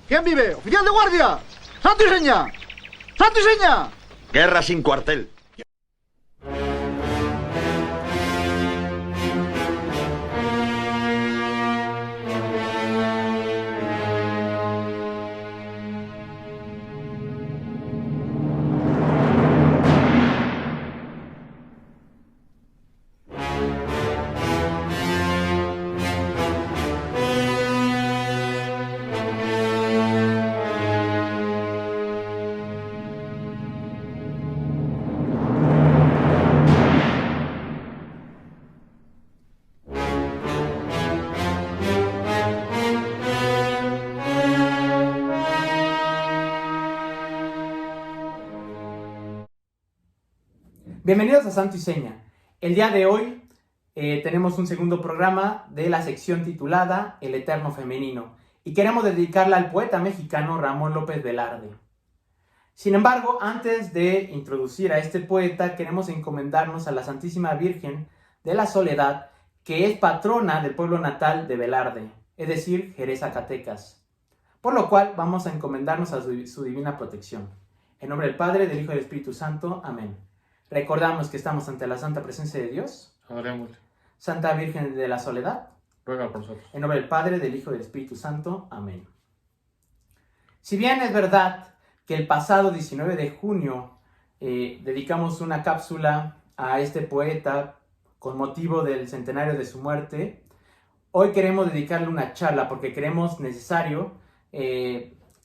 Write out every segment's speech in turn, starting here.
¿Quién vive? ¡Oficial de guardia! ¡Santo y seña! ¡Santo y seña! Guerra sin cuartel. Bienvenidos a Santo y Seña. El día de hoy tenemos un segundo programa de la sección titulada El Eterno Femenino y queremos dedicarla al poeta mexicano Ramón López Velarde. Sin embargo, antes de introducir a este poeta, queremos encomendarnos a la Santísima Virgen de la Soledad, que es patrona del pueblo natal de Velarde, es decir, Jerez, Zacatecas. Por lo cual vamos a encomendarnos a su divina protección. En nombre del Padre, del Hijo y del Espíritu Santo. Amén. Recordamos que estamos ante la santa presencia de Dios. Oremos. Santa Virgen de la Soledad, Ruega por nosotros. en nombre del Padre, del Hijo y del Espíritu Santo. Amén. Si bien es verdad que el pasado 19 de junio dedicamos una cápsula a este poeta con motivo del centenario de su muerte, hoy queremos dedicarle una charla porque creemos necesario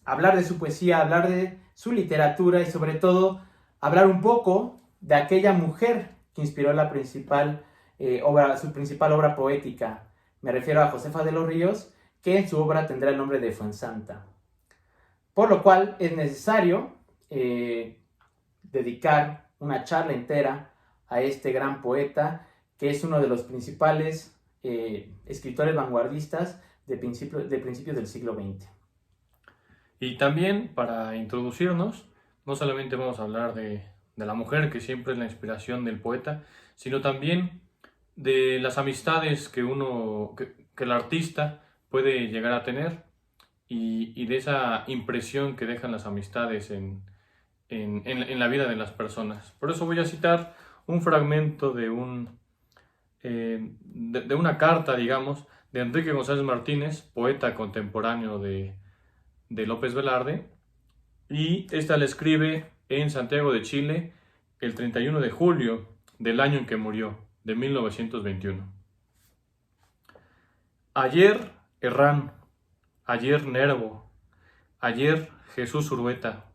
hablar de su poesía, hablar de su literatura y sobre todo hablar un poco de aquella mujer que inspiró su principal obra poética. Me refiero a Josefa de los Ríos, que en su obra tendrá el nombre de Fuensanta. Por lo cual es necesario dedicar una charla entera a este gran poeta, que es uno de los principales escritores vanguardistas de principios del siglo XX. Y también, para introducirnos, no solamente vamos a hablar de la mujer, que siempre es la inspiración del poeta, sino también de las amistades que el artista puede llegar a tener y de esa impresión que dejan las amistades en la vida de las personas. Por eso voy a citar un fragmento de una carta, digamos, de Enrique González Martínez, poeta contemporáneo de López Velarde, y esta la escribe en Santiago de Chile el 31 de julio del año en que murió, de 1921. Ayer Herrán, ayer Nervo, ayer Jesús Urueta,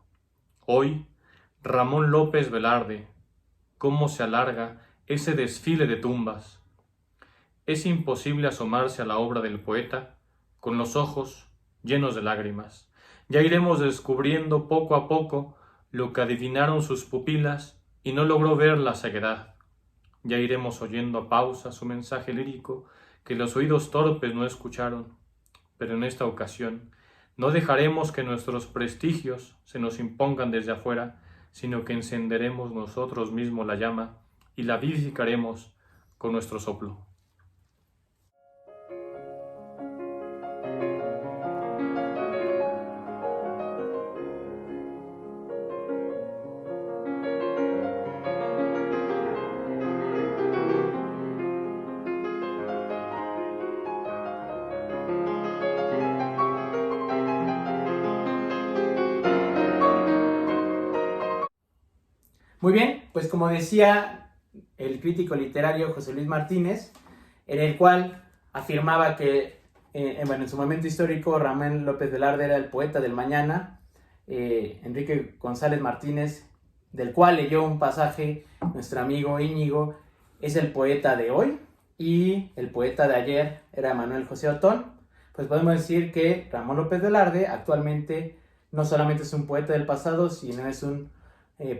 hoy Ramón López Velarde. Cómo se alarga ese desfile de tumbas. Es imposible asomarse a la obra del poeta con los ojos llenos de lágrimas. Ya iremos descubriendo poco a poco lo que adivinaron sus pupilas y no logró ver la ceguedad. Ya iremos oyendo a pausa su mensaje lírico que los oídos torpes no escucharon. Pero en esta ocasión no dejaremos que nuestros prestigios se nos impongan desde afuera, sino que encenderemos nosotros mismos la llama y la vivificaremos con nuestro soplo. Muy bien, pues como decía el crítico literario José Luis Martínez, en el cual afirmaba que en su momento histórico Ramón López Velarde era el poeta del mañana, Enrique González Martínez, del cual leyó un pasaje nuestro amigo Íñigo, es el poeta de hoy, y el poeta de ayer era Manuel José Otón. Pues podemos decir que Ramón López Velarde actualmente no solamente es un poeta del pasado, sino es un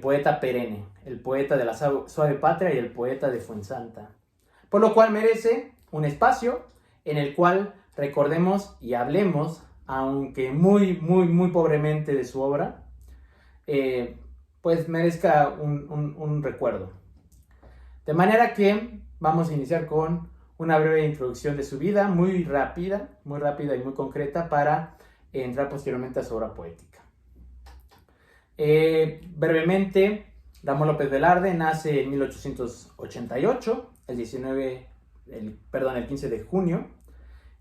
poeta perenne, el poeta de la suave patria y el poeta de Fuensanta. Por lo cual merece un espacio en el cual recordemos y hablemos, aunque muy pobremente, de su obra, pues merezca un recuerdo. De manera que vamos a iniciar con una breve introducción de su vida, muy rápida y muy concreta, para entrar posteriormente a su obra poética. Brevemente, Ramón López Velarde nace en 1888, el 15 de junio,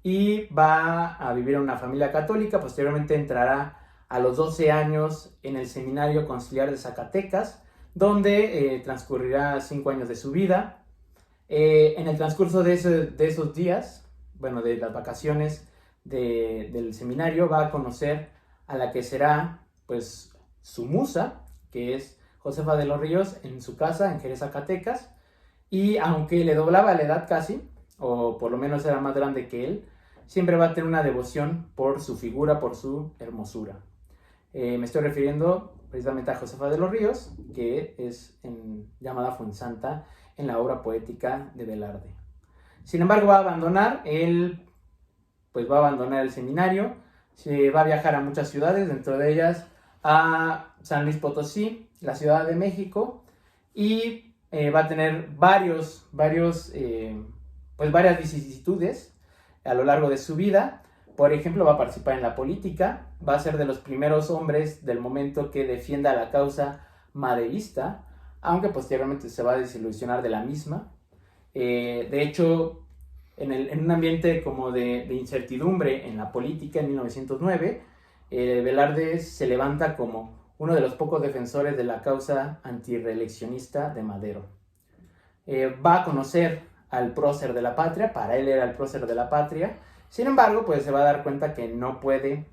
y va a vivir en una familia católica. Posteriormente entrará a los 12 años en el Seminario Conciliar de Zacatecas, donde transcurrirá 5 años de su vida. En el transcurso de esos días, bueno, de las vacaciones del seminario, va a conocer a la que será, pues, su musa, que es Josefa de los Ríos, en su casa en Jerez, Zacatecas. Y aunque le doblaba la edad casi, o por lo menos era más grande que él, siempre va a tener una devoción por su figura, por su hermosura. Me estoy refiriendo precisamente a Josefa de los Ríos, que es llamada Fuensanta en la obra poética de Velarde. Sin embargo, va a abandonar el seminario, se va a viajar a muchas ciudades, dentro de ellas a San Luis Potosí, la Ciudad de México, y va a tener varias vicisitudes a lo largo de su vida. Por ejemplo, va a participar en la política, va a ser de los primeros hombres del momento que defienda la causa maderista, aunque posteriormente se va a desilusionar de la misma. De hecho, en un ambiente como de incertidumbre en la política en 1909, Velarde se levanta como uno de los pocos defensores de la causa antirreeleccionista de Madero. Va a conocer al prócer de la patria, para él era el prócer de la patria. Sin embargo, pues se va a dar cuenta que no puede,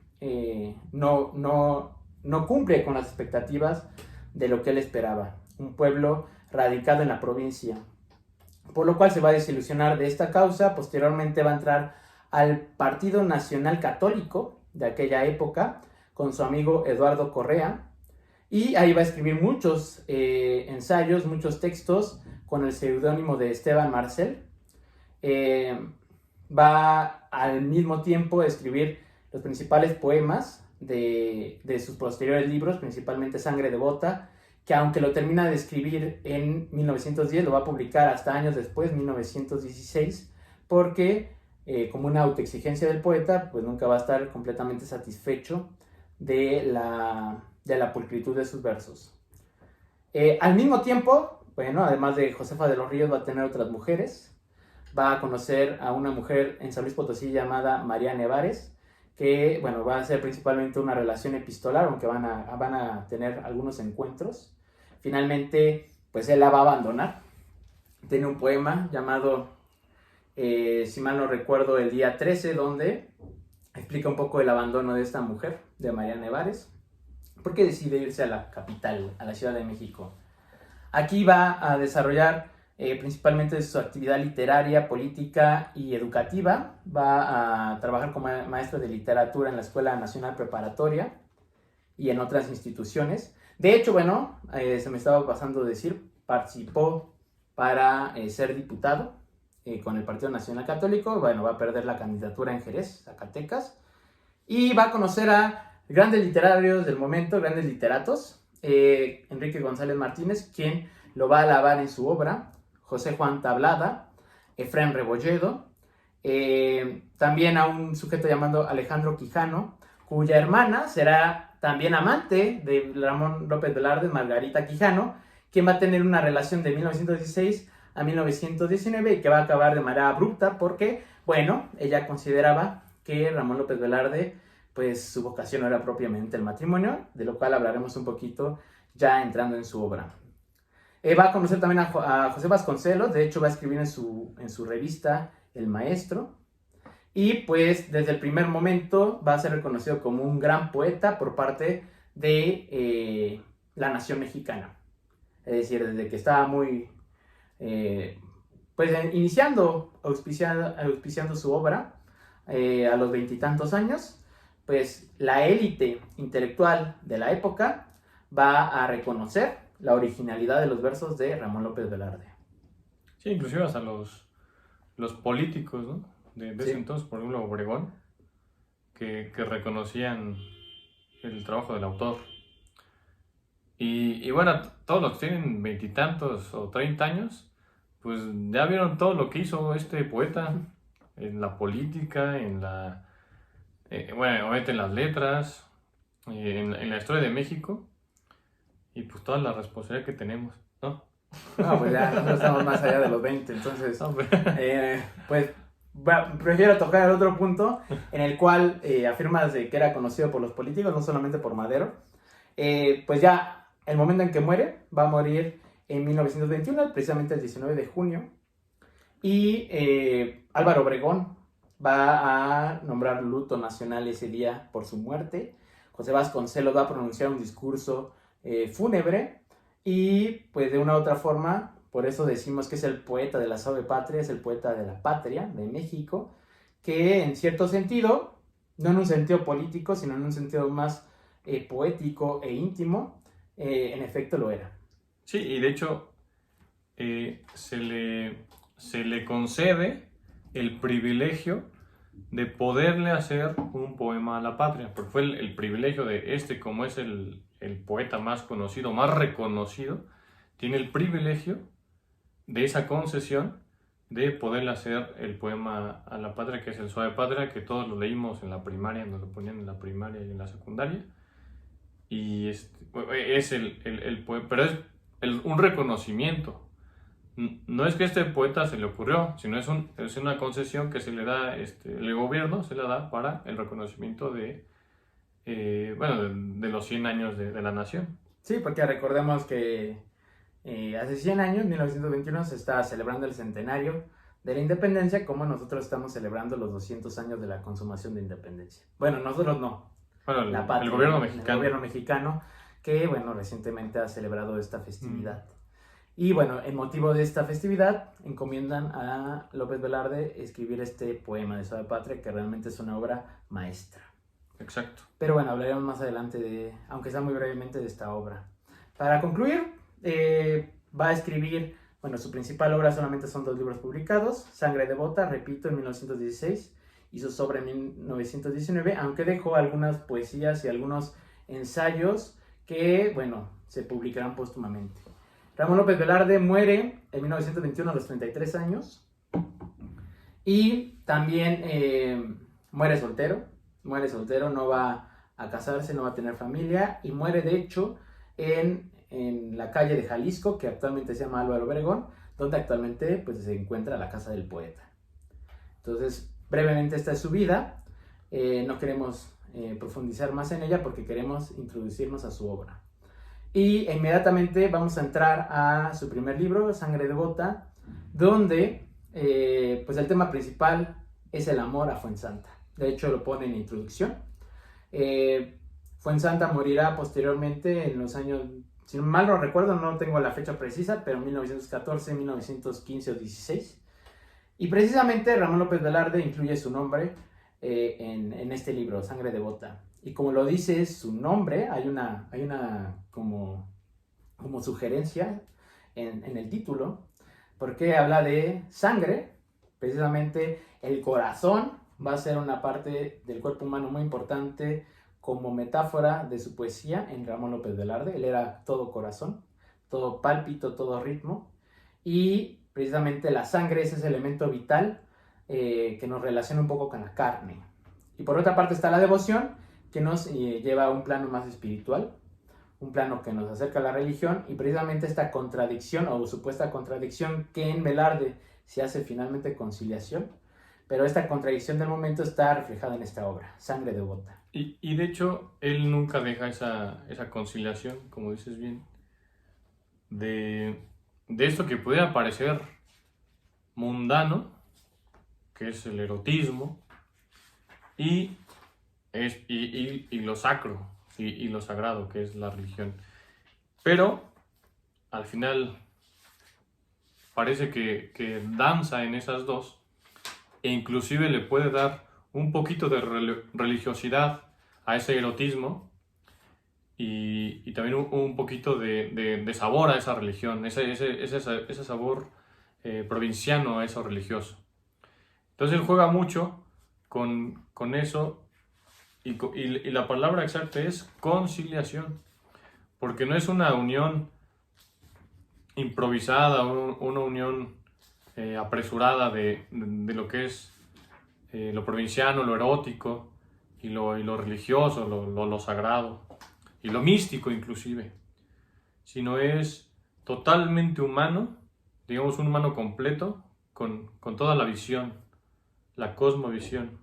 no cumple con las expectativas de lo que él esperaba. Un pueblo radicado en la provincia, por lo cual se va a desilusionar de esta causa. Posteriormente va a entrar al Partido Nacional Católico de aquella época con su amigo Eduardo Correa, y ahí va a escribir muchos ensayos, muchos textos con el seudónimo de Esteban Marcel. Va al mismo tiempo a escribir los principales poemas de sus posteriores libros, principalmente Sangre Devota, que aunque lo termina de escribir en 1910, lo va a publicar hasta años después, 1916, porque como una autoexigencia del poeta, pues nunca va a estar completamente satisfecho de la pulcritud de sus versos. Al mismo tiempo, bueno, además de Josefa de los Ríos, va a tener otras mujeres. Va a conocer a una mujer en San Luis Potosí llamada María Nevares, que, bueno, va a ser principalmente una relación epistolar, aunque van a tener algunos encuentros. Finalmente, pues él la va a abandonar. Tiene un poema llamado, si mal no recuerdo, El día 13, donde explica un poco el abandono de esta mujer, de María Nevares, porque decide irse a la capital, a la Ciudad de México. Aquí va a desarrollar principalmente su actividad literaria, política y educativa. Va a trabajar como maestra de literatura en la Escuela Nacional Preparatoria y en otras instituciones. De hecho, bueno, se me estaba pasando a decir, participó para ser diputado con el Partido Nacional Católico. Bueno, va a perder la candidatura en Jerez, Zacatecas, y va a conocer a grandes literarios del momento, grandes literatos. Enrique González Martínez, quien lo va a alabar en su obra, José Juan Tablada, Efrén Rebolledo, también a un sujeto llamado Alejandro Quijano, cuya hermana será también amante de Ramón López Velarde, Margarita Quijano, quien va a tener una relación de 1916 a 1919 y que va a acabar de manera abrupta porque, bueno, ella consideraba que Ramón López Velarde, pues su vocación no era propiamente el matrimonio, de lo cual hablaremos un poquito ya entrando en su obra. Va a conocer también a José Vasconcelos. De hecho va a escribir en su revista El Maestro, y pues desde el primer momento va a ser reconocido como un gran poeta por parte de la nación mexicana. Es decir, desde que estaba muy, auspiciando su obra, a los 20 y tantos años, pues la élite intelectual de la época va a reconocer la originalidad de los versos de Ramón López Velarde. Sí, inclusive hasta los políticos, ¿no? de ese entonces, por ejemplo, Obregón, que reconocían el trabajo del autor. Y bueno, todos los que tienen 20 y tantos o 30 años, pues ya vieron todo lo que hizo este poeta en la política, en bueno, obviamente en las letras, en la historia de México, y pues toda la responsabilidad que tenemos, ¿no? No, pues ya nosotros estamos más allá de los 20, entonces, No, pero- pues prefiero tocar el otro punto en el cual afirmas de que era conocido por los políticos, no solamente por Madero. Pues ya el momento en que muere, va a morir en 1921, precisamente el 19 de junio, y Álvaro Obregón va a nombrar luto nacional ese día por su muerte. José Vasconcelos va a pronunciar un discurso fúnebre y pues de una u otra forma, por eso decimos que es el poeta de la suave patria, es el poeta de la patria, de México, que en cierto sentido, no en un sentido político, sino en un sentido más poético e íntimo, en efecto lo era. Sí, y de hecho se le concede el privilegio de poderle hacer un poema a la patria, porque fue el privilegio de como es el poeta más conocido, más reconocido, tiene el privilegio de esa concesión de poderle hacer el poema a la patria, que es el Suave Patria, que todos lo leímos en la primaria, nos lo ponían en la primaria y en la secundaria, y es el poema, pero es un reconocimiento. No es que este poeta se le ocurrió, sino es una concesión que se le da, el gobierno se la da para el reconocimiento de los 100 años de la nación. Sí, porque recordemos que hace 100 años, 1921, se está celebrando el centenario de la independencia, como nosotros estamos celebrando los 200 años de la consumación de independencia. Bueno, nosotros no, Bueno, la patria, el gobierno el mexicano. gobierno mexicano, que bueno, recientemente ha celebrado esta festividad. Y bueno, en motivo de esta festividad, encomiendan a López Velarde escribir este poema de Suave Patria, que realmente es una obra maestra. Exacto. Pero bueno, hablaremos más adelante, aunque sea muy brevemente, de esta obra. Para concluir, va a escribir, bueno, su principal obra solamente son 2 libros publicados, Sangre Devota, repito, en 1916, y su obra en 1919, aunque dejó algunas poesías y algunos ensayos que, bueno, se publicarán póstumamente. Ramón López Velarde muere en 1921 a los 33 años y también muere soltero, no va a casarse, no va a tener familia y muere de hecho en la calle de Jalisco, que actualmente se llama Álvaro Obregón, donde actualmente pues, se encuentra la casa del poeta. Entonces, brevemente esta es su vida, no queremos profundizar más en ella porque queremos introducirnos a su obra. Y inmediatamente vamos a entrar a su primer libro, Sangre Devota, donde pues el tema principal es el amor a Fuensanta. De hecho, lo pone en la introducción. Fuensanta morirá posteriormente en los años, si mal no recuerdo, no tengo la fecha precisa, pero en 1914, 1915 o 16. Y precisamente Ramón López Velarde incluye su nombre en este libro, Sangre Devota. Y como lo dice su nombre, hay una como sugerencia en el título, porque habla de sangre, precisamente el corazón va a ser una parte del cuerpo humano muy importante como metáfora de su poesía en Ramón López Velarde. Él era todo corazón, todo pálpito, todo ritmo, y precisamente la sangre es ese elemento vital que nos relaciona un poco con la carne. Y por otra parte está la devoción, que nos lleva a un plano más espiritual, un plano que nos acerca a la religión, y precisamente esta contradicción o supuesta contradicción que en Velarde se hace finalmente conciliación, pero esta contradicción del momento está reflejada en esta obra, Sangre Devota. Y de hecho, él nunca deja esa conciliación, como dices bien, de esto que pudiera parecer mundano, que es el erotismo, y lo sacro y lo sagrado, que es la religión. Pero al final parece que danza en esas dos, e inclusive le puede dar un poquito de religiosidad a ese erotismo y también un poquito de sabor a esa religión, ese sabor provinciano a eso religioso. Entonces él juega mucho con eso, y la palabra exacta es conciliación, porque no es una unión improvisada, una unión apresurada de lo que es lo provinciano, lo erótico y lo religioso, lo sagrado, y lo místico inclusive, sino es totalmente humano, digamos un humano completo, con toda la visión, la cosmovisión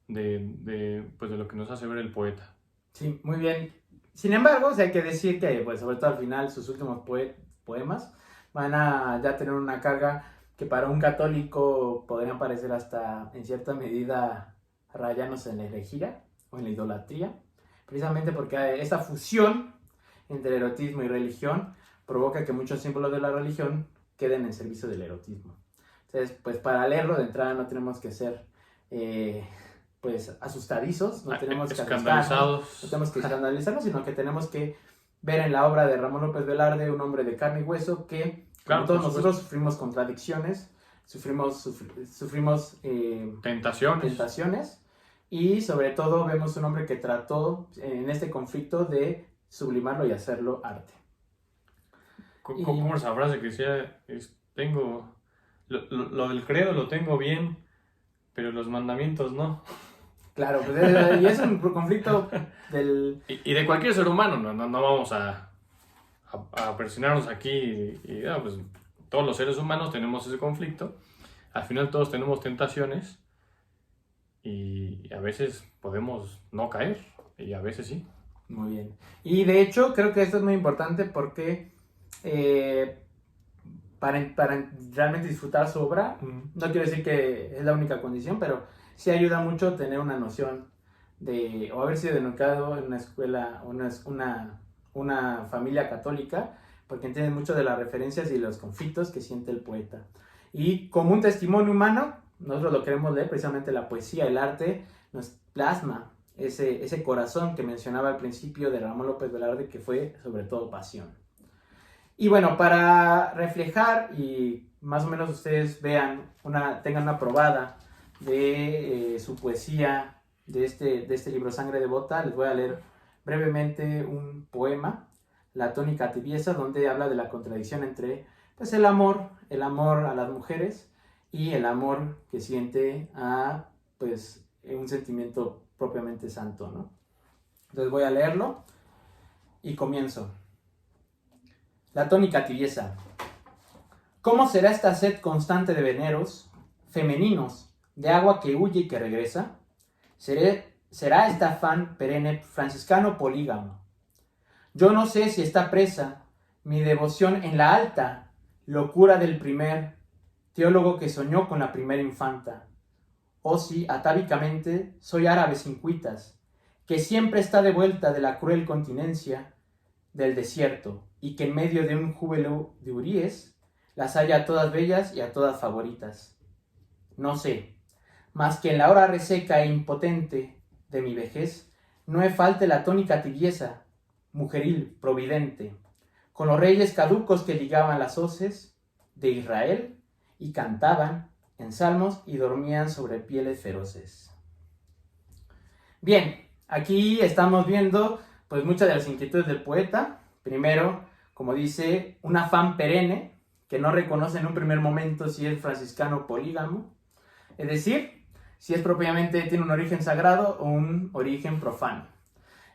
pues de lo que nos hace ver el poeta. Sí, muy bien. Sin embargo, o sea, hay que decir que, pues, sobre todo al final, sus últimos poemas van a ya tener una carga que para un católico podrían parecer hasta, en cierta medida, rayanos en la herejía o en la idolatría, precisamente porque esta fusión entre erotismo y religión provoca que muchos símbolos de la religión queden en servicio del erotismo. Entonces, pues para leerlo de entrada no tenemos que ser pues asustadizos, no tenemos que escandalizados, no tenemos que escandalizarnos, sino que tenemos que ver en la obra de Ramón López Velarde un hombre de carne y hueso que, claro, como todos nosotros, sufrimos contradicciones, sufrimos tentaciones, y sobre todo vemos un hombre que trató en este conflicto de sublimarlo y hacerlo arte. ¿Cómo esa frase que decía? Tengo lo del credo lo tengo bien, pero los mandamientos no. Claro, pues y es un conflicto del... Y de cualquier ser humano, no vamos a presionarnos aquí. Pues, todos los seres humanos tenemos ese conflicto. Al final todos tenemos tentaciones y a veces podemos no caer y a veces sí. Muy bien. Y de hecho creo que esto es muy importante porque para realmente disfrutar su obra, no quiero decir que es la única condición, pero sí ayuda mucho tener una noción de, o haber sido educado en una escuela, una familia católica, porque entienden mucho de las referencias y los conflictos que siente el poeta. Y como un testimonio humano, nosotros lo queremos leer, precisamente la poesía, el arte, nos plasma ese corazón que mencionaba al principio de Ramón López Velarde, que fue sobre todo pasión. Y bueno, para reflejar y más o menos ustedes tengan una probada de su poesía, de este libro Sangre Devota, les voy a leer brevemente un poema, La tónica tibieza, donde habla de la contradicción entre pues, el amor a las mujeres y el amor que siente a pues, un sentimiento propiamente santo, ¿no? Entonces voy a leerlo y comienzo. La tónica tibieza. ¿Cómo será esta sed constante de veneros femeninos, de agua que huye y que regresa? ¿Será este afán perenne franciscano polígamo? Yo no sé si está presa mi devoción en la alta locura del primer teólogo que soñó con la primera infanta, o si atávicamente soy árabe sin cuitas, que siempre está de vuelta de la cruel continencia del desierto, y que en medio de un júbilo de huríes las haya a todas bellas y a todas favoritas. No sé, mas que en la hora reseca e impotente de mi vejez no me falte la tónica tibieza, mujeril, providente, con los reyes caducos que ligaban las hoces de Israel y cantaban en salmos y dormían sobre pieles feroces. Bien, aquí estamos viendo pues muchas de las inquietudes del poeta. Primero, como dice, un afán perenne que no reconoce en un primer momento si es franciscano o polígamo, es decir, si es propiamente tiene un origen sagrado o un origen profano.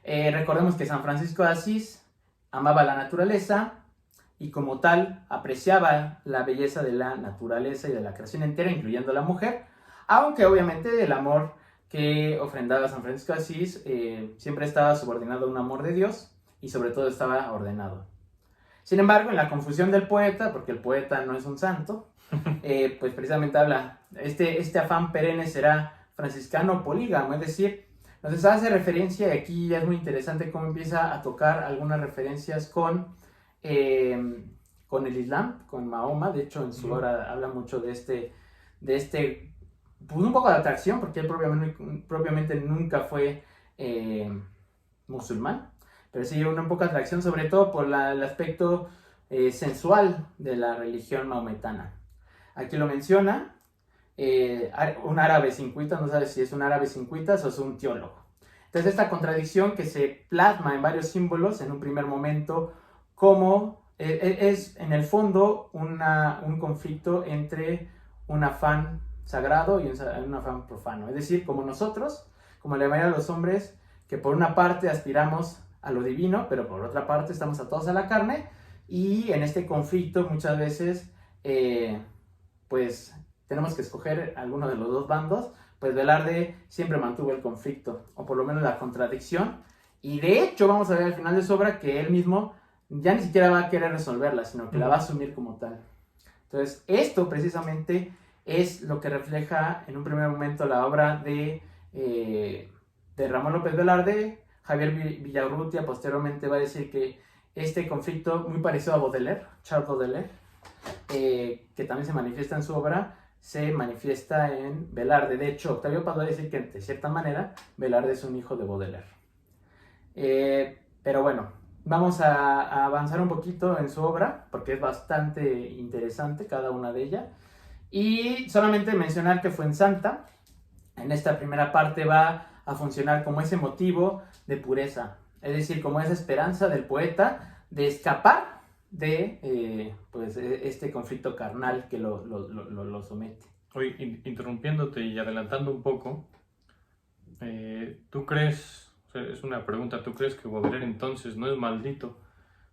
Recordemos que San Francisco de Asís amaba la naturaleza y como tal apreciaba la belleza de la naturaleza y de la creación entera, incluyendo la mujer, aunque obviamente el amor que ofrendaba San Francisco de Asís siempre estaba subordinado a un amor de Dios y sobre todo estaba ordenado. Sin embargo, en la confusión del poeta, porque el poeta no es un santo, pues precisamente habla, este afán perenne será franciscano o polígamo, es decir, nos hace referencia, y aquí ya es muy interesante cómo empieza a tocar algunas referencias con el Islam, con Mahoma. De hecho, en su obra habla mucho de este pues un poco de atracción, porque él propiamente nunca fue musulmán, pero sí un poco de atracción, sobre todo por el aspecto sensual de la religión maometana. Aquí lo menciona, un árabe sin cuitas, no sabe si es un árabe sin cuitas o es un teólogo. Entonces esta contradicción que se plasma en varios símbolos en un primer momento, como es en el fondo un conflicto entre un afán sagrado y un afán profano. Es decir, como nosotros, como la mayoría de los hombres, que por una parte aspiramos a lo divino, pero por otra parte estamos atados a la carne, y en este conflicto muchas veces, pues tenemos que escoger alguno de los dos bandos. Pues Velarde siempre mantuvo el conflicto, o por lo menos la contradicción, y de hecho vamos a ver al final de su obra que él mismo ya ni siquiera va a querer resolverla, sino que la va a asumir como tal. Entonces, esto precisamente es lo que refleja en un primer momento la obra de Ramón López Velarde. Javier Villaurrutia posteriormente va a decir que este conflicto, muy parecido a Baudelaire, Charles Baudelaire, que también se manifiesta en su obra, se manifiesta en Velarde. De hecho, Octavio Paz va a decir que de cierta manera Velarde es un hijo de Baudelaire. Pero bueno, vamos a avanzar un poquito en su obra, porque es bastante interesante cada una de ellas. Y solamente mencionar que Fuensanta, en esta primera parte, va a funcionar como ese motivo de pureza, es decir, como esa esperanza del poeta de escapar de pues, este conflicto carnal que lo somete. Oye, interrumpiéndote y adelantando un poco, ¿tú crees, o sea, es una pregunta, ¿tú crees que Baudelaire entonces no es maldito,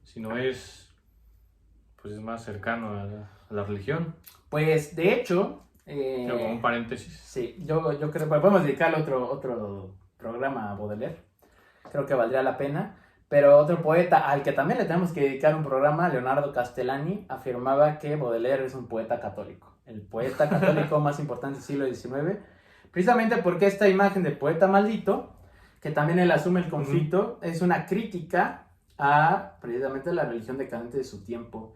sino pues es más cercano a la religión? Pues de hecho... Como un paréntesis. Sí, yo creo que podemos dedicarle otro programa a Baudelaire. Creo que valdría la pena. Pero otro poeta al que también le tenemos que dedicar un programa, Leonardo Castellani, afirmaba que Baudelaire es un poeta católico. El poeta católico más importante del siglo XIX. Precisamente porque esta imagen de poeta maldito, que también él asume el conflicto, es una crítica a precisamente la religión decadente de su tiempo.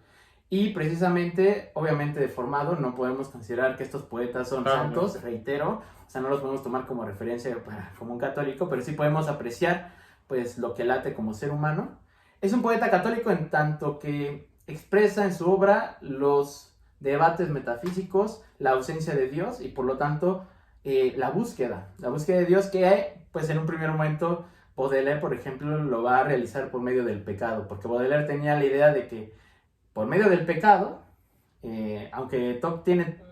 Y precisamente, obviamente deformado, no podemos considerar que estos poetas son santos, reitero, o sea, no los podemos tomar como referencia como un católico, pero sí podemos apreciar pues lo que late como ser humano. Es un poeta católico en tanto que expresa en su obra los debates metafísicos, la ausencia de Dios y por lo tanto la búsqueda de Dios que pues en un primer momento Baudelaire, por ejemplo, lo va a realizar por medio del pecado, porque Baudelaire tenía la idea de que por medio del pecado, aunque tiene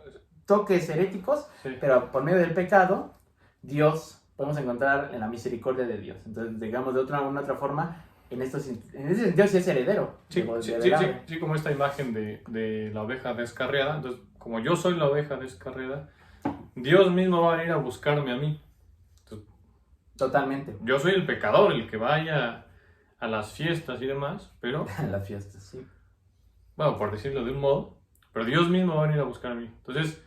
toques heréticos, sí, pero por medio del pecado, Dios, podemos encontrar en la misericordia de Dios. Entonces, digamos de una otra forma, en ese sentido sí es heredero. Sí, como esta imagen de la oveja descarriada. Entonces, como yo soy la oveja descarriada, Dios mismo va a venir a buscarme a mí. Entonces, totalmente. Yo soy el pecador, el que vaya a las fiestas y demás, pero... A las fiestas, sí. Bueno, por decirlo de un modo, pero Dios mismo va a venir a buscar a mí. Entonces,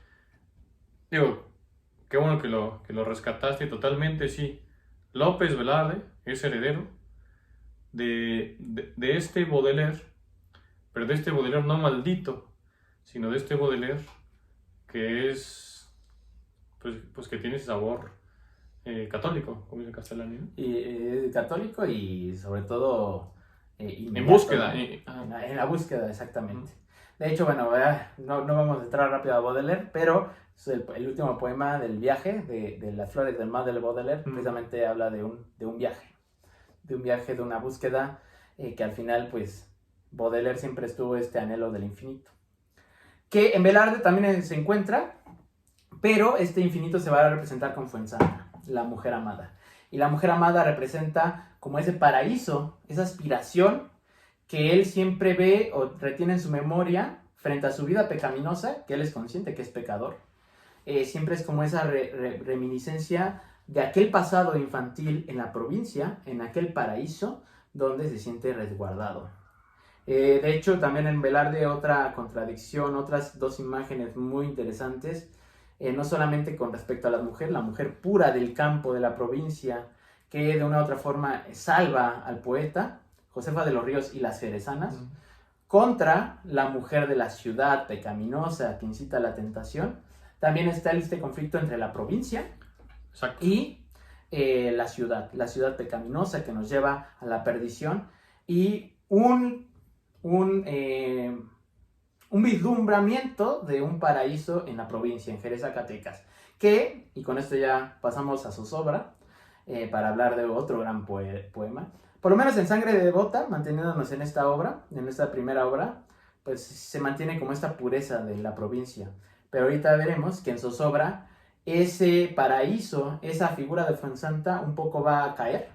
digo, qué bueno que lo rescataste totalmente, sí. López Velarde es heredero de este Baudelaire, pero de este Baudelaire no maldito, sino de este Baudelaire que es, pues que tiene ese sabor católico, como dice Castellani, ¿no? Y católico y sobre todo... en búsqueda. ¿no? En la búsqueda, exactamente. De hecho, bueno, no vamos a entrar rápido a Baudelaire, pero el último poema del viaje, de Las flores del mar de Baudelaire, precisamente habla de un viaje, de una búsqueda que al final, pues, Baudelaire siempre estuvo este anhelo del infinito. Que en Velarde también se encuentra, pero este infinito se va a representar con Fuensanta, la mujer amada. Y la mujer amada representa como ese paraíso, esa aspiración que él siempre ve o retiene en su memoria frente a su vida pecaminosa, que él es consciente que es pecador. Siempre es como esa reminiscencia de aquel pasado infantil en la provincia, en aquel paraíso donde se siente resguardado. De hecho, también en Velarde otra contradicción, otras dos imágenes muy interesantes, no solamente con respecto a la mujer pura del campo, de la provincia, que de una u otra forma salva al poeta, Josefa de los Ríos y las Jerezanas, contra la mujer de la ciudad pecaminosa que incita a la tentación. También está este conflicto entre la provincia y la ciudad pecaminosa que nos lleva a la perdición y un vislumbramiento de un paraíso en la provincia, en Jerez, Zacatecas, que, y con esto ya pasamos a zozobra, para hablar de otro gran poema, por lo menos en Sangre de Devota, manteniéndonos en esta obra, en esta primera obra, pues se mantiene como esta pureza de la provincia, pero ahorita veremos que en zozobra ese paraíso, esa figura de Fuensanta un poco va a caer,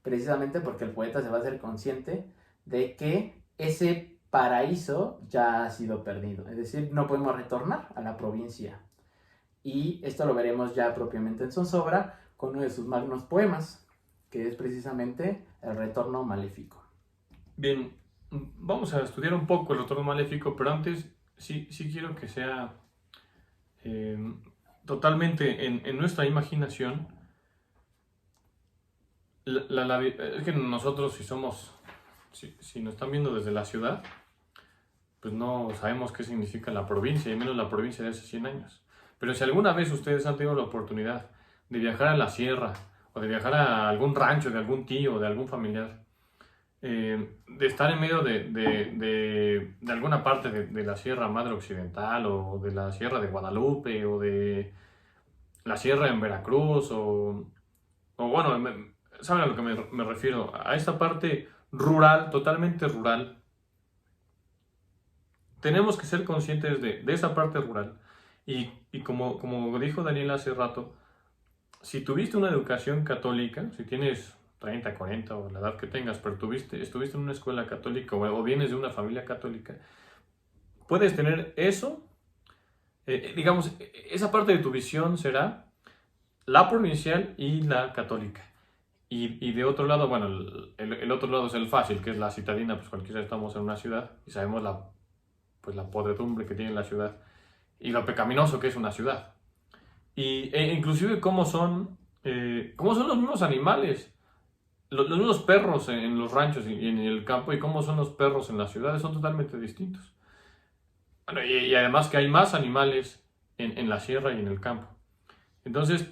precisamente porque el poeta se va a hacer consciente de que ese paraíso ya ha sido perdido, es decir, no podemos retornar a la provincia. Y esto lo veremos ya propiamente en zozobra con uno de sus magnos poemas, que es precisamente El Retorno Maléfico. Bien, vamos a estudiar un poco el retorno maléfico, pero antes sí quiero que sea totalmente en nuestra imaginación. Es que nosotros si nos están viendo desde la ciudad, pues no sabemos qué significa la provincia, y menos la provincia de hace 100 años. Pero si alguna vez ustedes han tenido la oportunidad de viajar a la sierra, o de viajar a algún rancho de algún tío, de algún familiar, de estar en medio de alguna parte de la Sierra Madre Occidental, o de la Sierra de Guadalupe, o de la Sierra en Veracruz, o bueno, ¿saben a lo que me refiero? A esta parte rural, totalmente rural. Tenemos que ser conscientes de esa parte rural. Y como dijo Daniel hace rato, si tuviste una educación católica, si tienes 30, 40 o la edad que tengas, pero estuviste en una escuela católica o vienes de una familia católica, puedes tener eso, digamos, esa parte de tu visión será la provincial y la católica. Y de otro lado, bueno, el otro lado es el fácil, que es la citadina, pues cualquiera estamos en una ciudad y sabemos la podredumbre que tiene la ciudad y lo pecaminoso que es una ciudad. Inclusive cómo son los mismos animales, los mismos perros en los ranchos y en el campo, y cómo son los perros en las ciudades, son totalmente distintos. Bueno, y además que hay más animales en la sierra y en el campo. Entonces,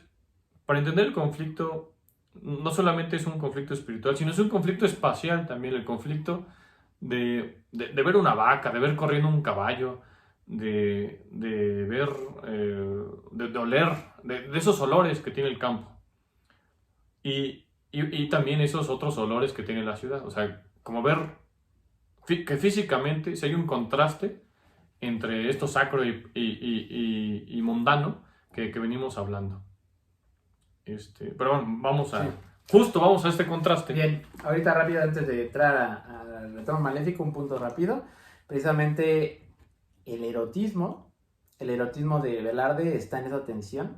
para entender el conflicto, no solamente es un conflicto espiritual, sino es un conflicto espacial también, el conflicto de ver una vaca, de ver corriendo un caballo, de ver, de oler, de esos olores que tiene el campo. Y también esos otros olores que tiene la ciudad. O sea, como ver que físicamente si hay un contraste entre esto sacro y mundano que venimos hablando. Pero bueno, vamos a este contraste. Bien, ahorita rápido, antes de entrar al retorno maléfico, un punto rápido. Precisamente el erotismo de Velarde está en esa tensión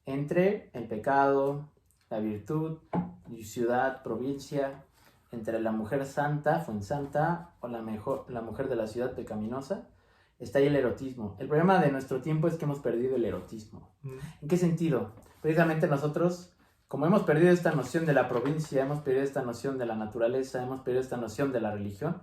entre el pecado, la virtud, ciudad, provincia, entre la mujer santa, fuensanta, o la mujer de la ciudad pecaminosa. Está ahí el erotismo. El problema de nuestro tiempo es que hemos perdido el erotismo. ¿En qué sentido? Precisamente nosotros, como hemos perdido esta noción de la provincia, hemos perdido esta noción de la naturaleza, hemos perdido esta noción de la religión,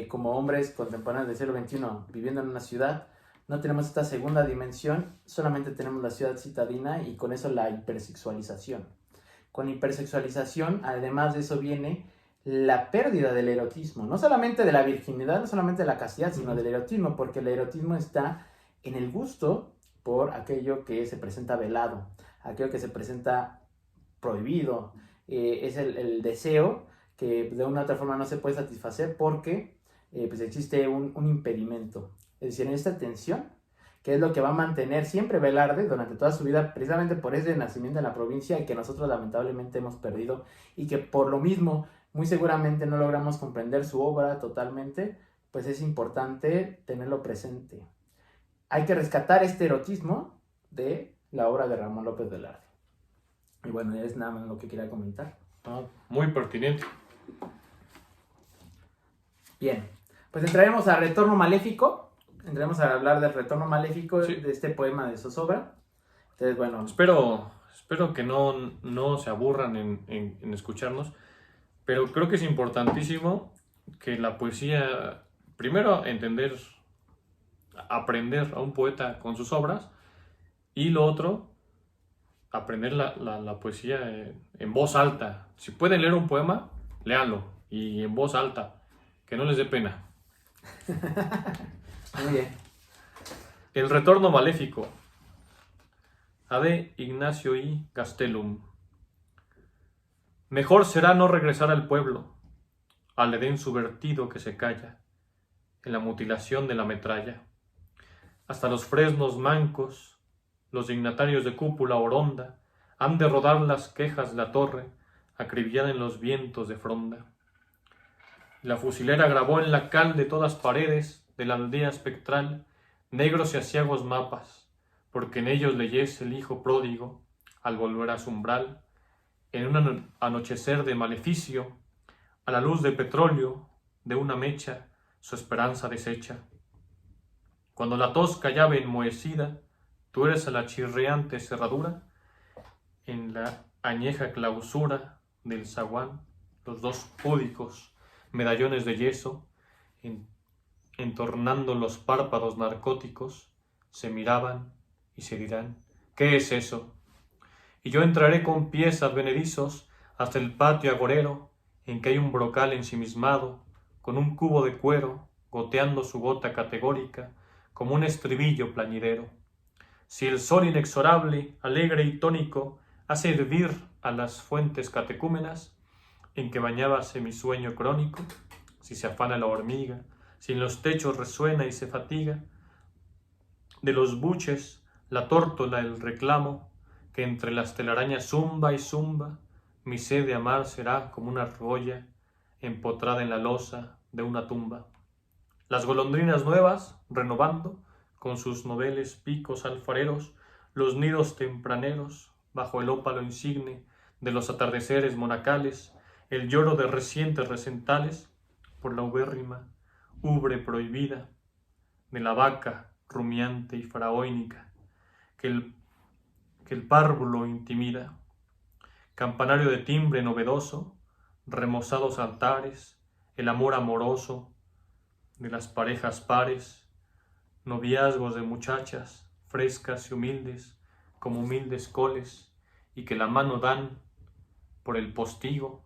como hombres contemporáneos del siglo XXI viviendo en una ciudad, no tenemos esta segunda dimensión, solamente tenemos la ciudad citadina y con eso la hipersexualización. Con hipersexualización, además de eso, viene la pérdida del erotismo, no solamente de la virginidad, no solamente de la castidad, sino del erotismo, porque el erotismo está en el gusto por aquello que se presenta velado, aquello que se presenta prohibido, es el deseo que de una u otra forma no se puede satisfacer porque pues existe un impedimento. Es decir, en esta tensión, que es lo que va a mantener siempre Velarde durante toda su vida, precisamente por ese nacimiento en la provincia y que nosotros lamentablemente hemos perdido y que por lo mismo muy seguramente no logramos comprender su obra totalmente, pues es importante tenerlo presente. Hay que rescatar este erotismo de la obra de Ramón López Velarde. Y bueno, es nada más lo que quería comentar. Muy pertinente. Bien, pues entraremos al Retorno Maléfico. Entraremos a hablar del Retorno Maléfico, sí, de este poema de zozobra. Entonces, bueno. Espero que no se aburran en escucharnos, pero creo que es importantísimo que la poesía, primero aprender a un poeta con sus obras, y lo otro, aprender la poesía en voz alta. Si pueden leer un poema, léanlo, y en voz alta, que no les dé pena. Muy bien. El Retorno Maléfico. Ade Ignacio I. Gastelum. Mejor será no regresar al pueblo, al Edén subvertido que se calla, en la mutilación de la metralla. Hasta los fresnos mancos los dignatarios de cúpula oronda, han de rodar las quejas de la torre, acribillada en los vientos de fronda. La fusilera grabó en la cal de todas paredes de la aldea espectral negros y aciagos mapas, porque en ellos leyese el hijo pródigo, al volver a su umbral, en un anochecer de maleficio, a la luz de petróleo de una mecha, su esperanza deshecha. Cuando la tosca llave enmohecida, tú eres a la chirriante cerradura, en la añeja clausura del zaguán, los dos púdicos medallones de yeso, entornando los párpados narcóticos, se miraban y se dirán, ¿qué es eso? Y yo entraré con pies advenedizos hasta el patio agorero, en que hay un brocal ensimismado, con un cubo de cuero, goteando su gota categórica, como un estribillo plañidero. Si el sol inexorable, alegre y tónico, hace hervir a las fuentes catecúmenas, en que bañábase mi sueño crónico, si se afana la hormiga, si en los techos resuena y se fatiga, de los buches, la tórtola, el reclamo, que entre las telarañas zumba y zumba, mi sed de amar será como una argolla empotrada en la losa de una tumba. Las golondrinas nuevas, renovando, con sus noveles picos alfareros, los nidos tempraneros, bajo el ópalo insigne de los atardeceres monacales, el lloro de recientes recentales, por la ubérrima ubre prohibida de la vaca rumiante y faraónica, que el párvulo intimida. Campanario de timbre novedoso, remozados altares, el amor amoroso de las parejas pares, noviazgos de muchachas, frescas y humildes, como humildes coles, y que la mano dan por el postigo,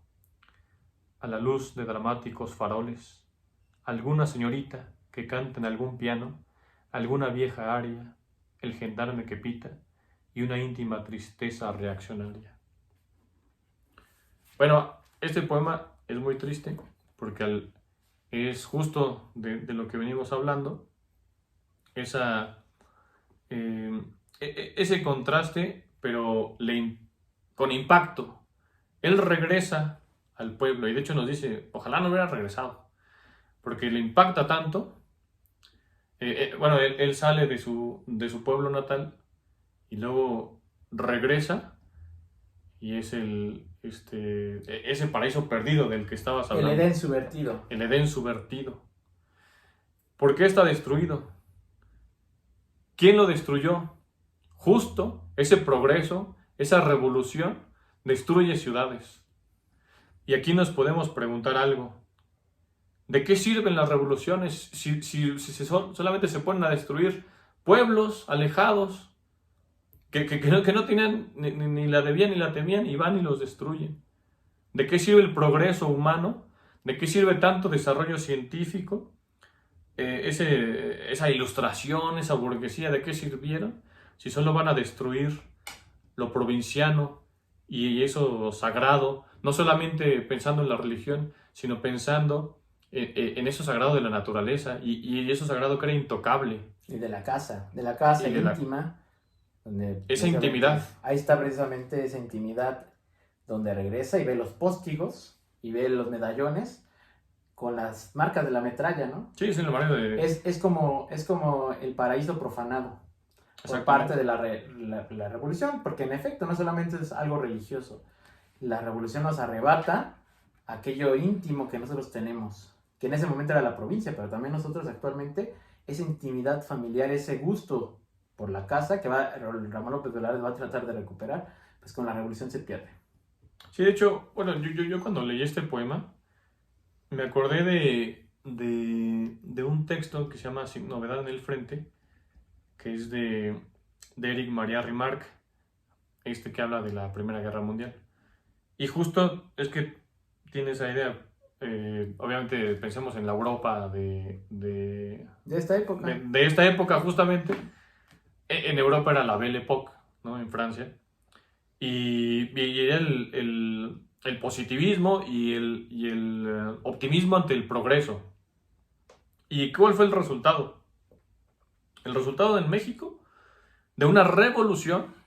a la luz de dramáticos faroles, alguna señorita que canta en algún piano, alguna vieja aria, el gendarme que pita, y una íntima tristeza reaccionaria. Bueno, este poema es muy triste, porque es justo de lo que venimos hablando, ese contraste, pero con impacto. Él regresa al pueblo y de hecho nos dice, ojalá no hubiera regresado, porque le impacta tanto. Bueno, él sale de su pueblo natal y luego regresa y es ese paraíso perdido del que estabas hablando. El Edén subvertido. El Edén subvertido. ¿Por qué está destruido? ¿Quién lo destruyó? Justo ese progreso, esa revolución, destruye ciudades. Y aquí nos podemos preguntar algo. ¿De qué sirven las revoluciones si solamente se ponen a destruir pueblos alejados que no tenían ni la debían ni la temían y van y los destruyen? ¿De qué sirve el progreso humano? ¿De qué sirve tanto desarrollo científico? Esa ilustración, esa burguesía, ¿de qué sirvieron? Si solo van a destruir lo provinciano y eso sagrado, no solamente pensando en la religión, sino pensando en eso sagrado de la naturaleza y eso sagrado que era intocable. Y de la casa Y de íntima. Donde esa intimidad. Ahí está precisamente esa intimidad donde regresa y ve los póstigos y ve los medallones con las marcas de la metralla, ¿no? Sí, es el barrio de... Es como el paraíso profanado por parte de la revolución, porque en efecto no solamente es algo religioso, la revolución nos arrebata aquello íntimo que nosotros tenemos, que en ese momento era la provincia, pero también nosotros actualmente, esa intimidad familiar, ese gusto por la casa que Ramón López Velarde va a tratar de recuperar, pues con la revolución se pierde. Sí, de hecho, bueno, yo cuando leí este poema, me acordé de un texto que se llama Sin novedad en el frente, que es de Éric Maria Remarque, que habla de la Primera Guerra Mundial. Y justo es que tiene esa idea. Obviamente pensemos en la Europa de esta época. De esta época, justamente. En Europa era la Belle Époque, ¿no? En Francia. Y era el positivismo y el optimismo ante el progreso. ¿Y cuál fue el resultado? El resultado en México de una revolución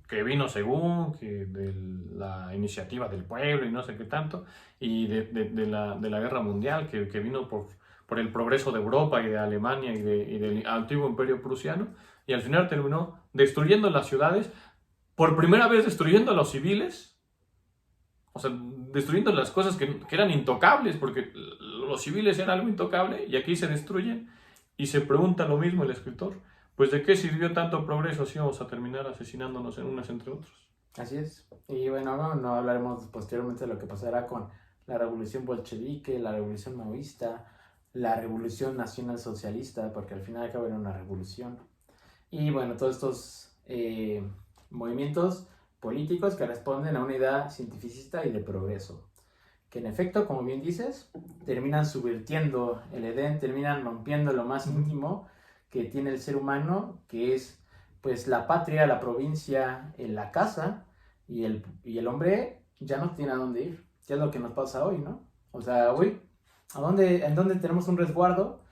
que vino según que de la iniciativa del pueblo y no sé qué tanto, y de la guerra mundial que vino por el progreso de Europa y de Alemania y del antiguo imperio prusiano, y al final terminó destruyendo las ciudades, por primera vez destruyendo a los civiles, o sea, destruyendo las cosas que eran intocables, porque los civiles eran algo intocable, y aquí se destruyen, y se pregunta lo mismo el escritor. Pues ¿de qué sirvió tanto progreso si vamos a terminar asesinándonos en unas entre otros? Así es. Y bueno, no hablaremos posteriormente de lo que pasará con la revolución bolchevique, la revolución maoísta, la revolución nacional socialista, porque al final acaba en una revolución. Y bueno, todos estos movimientos políticos que responden a una idea cientificista y de progreso, que en efecto, como bien dices, terminan subvirtiendo el Edén, terminan rompiendo lo más íntimo que tiene el ser humano, que es pues la patria, la provincia, la casa, y el hombre ya no tiene a dónde ir, que es lo que nos pasa hoy, ¿no? O sea, hoy, ¿en dónde tenemos un resguardo